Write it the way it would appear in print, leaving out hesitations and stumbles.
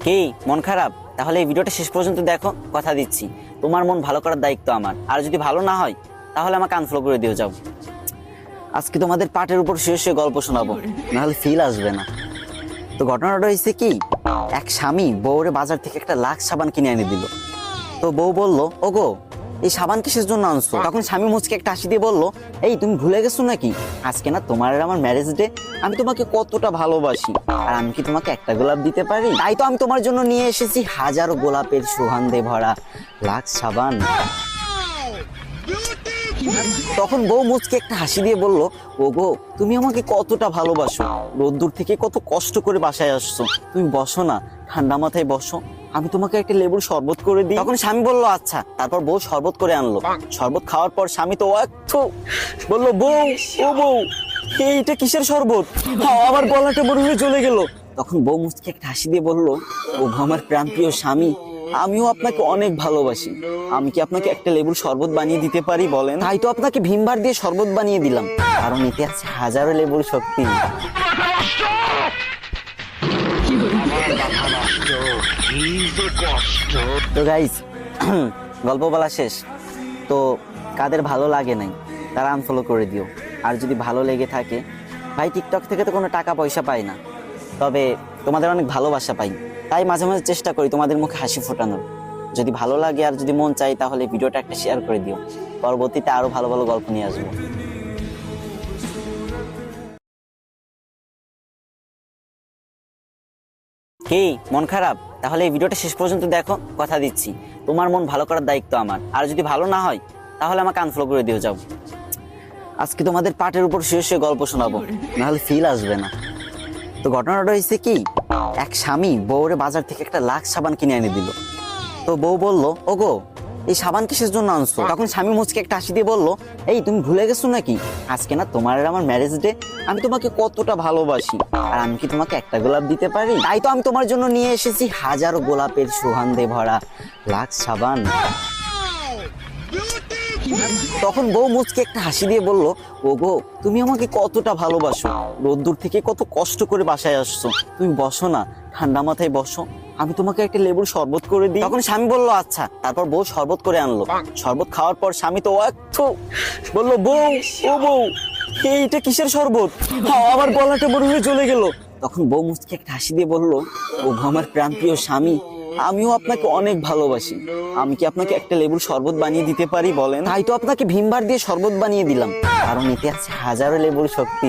কি মন খারাপ? তাহলে এই ভিডিওটা শেষ পর্যন্ত দেখো, কথা দিচ্ছি তোমার মন ভালো করার দায়িত্ব আমার। আর যদি ভালো না হয় তাহলে আমাকে আনফলো করে দিও। যাও, আজকে তোমাদের পাটের উপর শুয়ে শুয়ে গল্প শোনাবো, নাহলে ফিল আসবে না। তো ঘটনাটা হয়েছে কি, এক স্বামী বউরে বাজার থেকে একটা লাক্স সাবান কিনে এনে দিল। তো বউ বলল, ওগো এই সাবান কিসের জন্য আনছো? তখন স্বামী মুচকে একটা হাসি দিয়ে বলল, এই তুমি ভুলে গেছো নাকি আজকে না তোমার আর আমার ম্যারেজ ডে? আমি তোমাকে কতটা ভালোবাসি, আর আমি কি তোমাকে একটা গোলাপ দিতে পারি? তাই তো আমি তোমার জন্য নিয়ে এসেছি হাজারো গোলাপের সুগন্ধে ভরা লাক্স সাবান। তখন বউ মুচকে একটা হাসি দিয়ে বলল, ওগো তুমি আমাকে কতটা ভালোবাসো, রোদ্দুর থেকে কত কষ্ট করে বাসায় আসছো, তুমি বসো না, ঠান্ডা মাথায় বসো, আমি তোমাকে একটা লেবুর শরবত করে দিই। তখন স্বামী বলল আচ্ছা। তারপর বউ শরবত করে আনলো। শরবত খাওয়ার পর স্বামী তো একটু বললো, বউ ও বউ এইটা কিসের শরবত? আমার গলাটা বড় হয়ে চলে গেল। তখন বউ মুচকে একটা হাসি দিয়ে বলল, ও আমার প্রাণপ্রিয় স্বামী, আমিও আপনাকে অনেক ভালোবাসি, আমি কি আপনাকে একটা লেবুর শরবত বানিয়ে দিতে পারি বলেন? তাই তো আপনাকে ভীমবার দিয়ে শরবত বানিয়ে দিলাম, কারণ এতে আছে হাজারো লেবুর শক্তি। তো গাইস, গল্প বলা শেষ। তো কাদের ভালো লাগে নাই তারা আনফলো করে দিও। আর যদি ভালো লেগে থাকে, ভাই টিকটক থেকে তো কোনো টাকা পয়সা পাই না, তবে তোমাদের অনেক ভালোবাসা পাই, তাই মাঝে মাঝে চেষ্টা করি তোমাদের মুখে হাসি ফোটানোর। যদি ভালো লাগে আর যদি মন চাই তাহলে ভিডিওটা একটা শেয়ার করে দিও, পরবর্তীতে আরো ভালো ভালো গল্প নিয়ে আসবো। কি মন খারাপ? তাহলে এই ভিডিওটা শেষ পর্যন্ত দেখো, কথা দিচ্ছি তোমার মন ভালো করার দায়িত্ব আমার। আর যদি ভালো না হয় তাহলে আমাকে আনফলো করে দিও। যাও, আজকে তোমাদের পাটের উপর শুয়ে শুয়ে গল্প শোনাবো, নাহলে ফিল আসবে না। তো ঘটনাটা হয়েছে কি, এক স্বামী বউরে বাজার থেকে একটা লাক্স সাবান কিনে এনে দিল। তো বউ বলল, ওগো এই সাবান কিসের জন্য আনছো? তখন স্বামী মুচকে একটা হাসি দিয়ে বলল, এই তুমি ভুলে গেছো নাকি আজকে না তোমার আর আমার ম্যারেজ ডে? আমি তোমাকে কতটা ভালোবাসি, আর আমি কি তোমাকে একটা গোলাপ দিতে পারি? তাই তো আমি তোমার জন্য নিয়ে এসেছি হাজারো গোলাপের সুগন্ধে ভরা লাক্স সাবান। তখন বউ মুচকে একটা হাসি দিয়ে বলল, ওগো তুমি আমাকে কতটা ভালোবাসো, রোদ্দুর থেকে কত কষ্ট করে বাসায় আসছো, তুমি বসো না, ঠান্ডা মাথায় বসো, আমি তোমাকে একটা লেবুর শরবত করে দিই। তখন স্বামী বলল আচ্ছা। তারপর বউ শরবত করে আনলো। শরবত খাওয়ার পর স্বামী তো একটু বললো, বউ ও বউ এইটা কিসের শরবত? আমার গলাটা বড় হয়ে চলে গেল। তখন বউ মুচকে একটা হাসি দিয়ে বলল, ও আমার প্রাণপ্রিয় স্বামী, আমিও আপনাকে অনেক ভালোবাসি, আমি কি আপনাকে একটা লেবুর শরবত বানিয়ে দিতে পারি বলেন? তাই তো আপনাকে ভীমবার দিয়ে শরবত বানিয়ে দিলাম, কারণ এতে আছে হাজারো লেবুর শক্তি।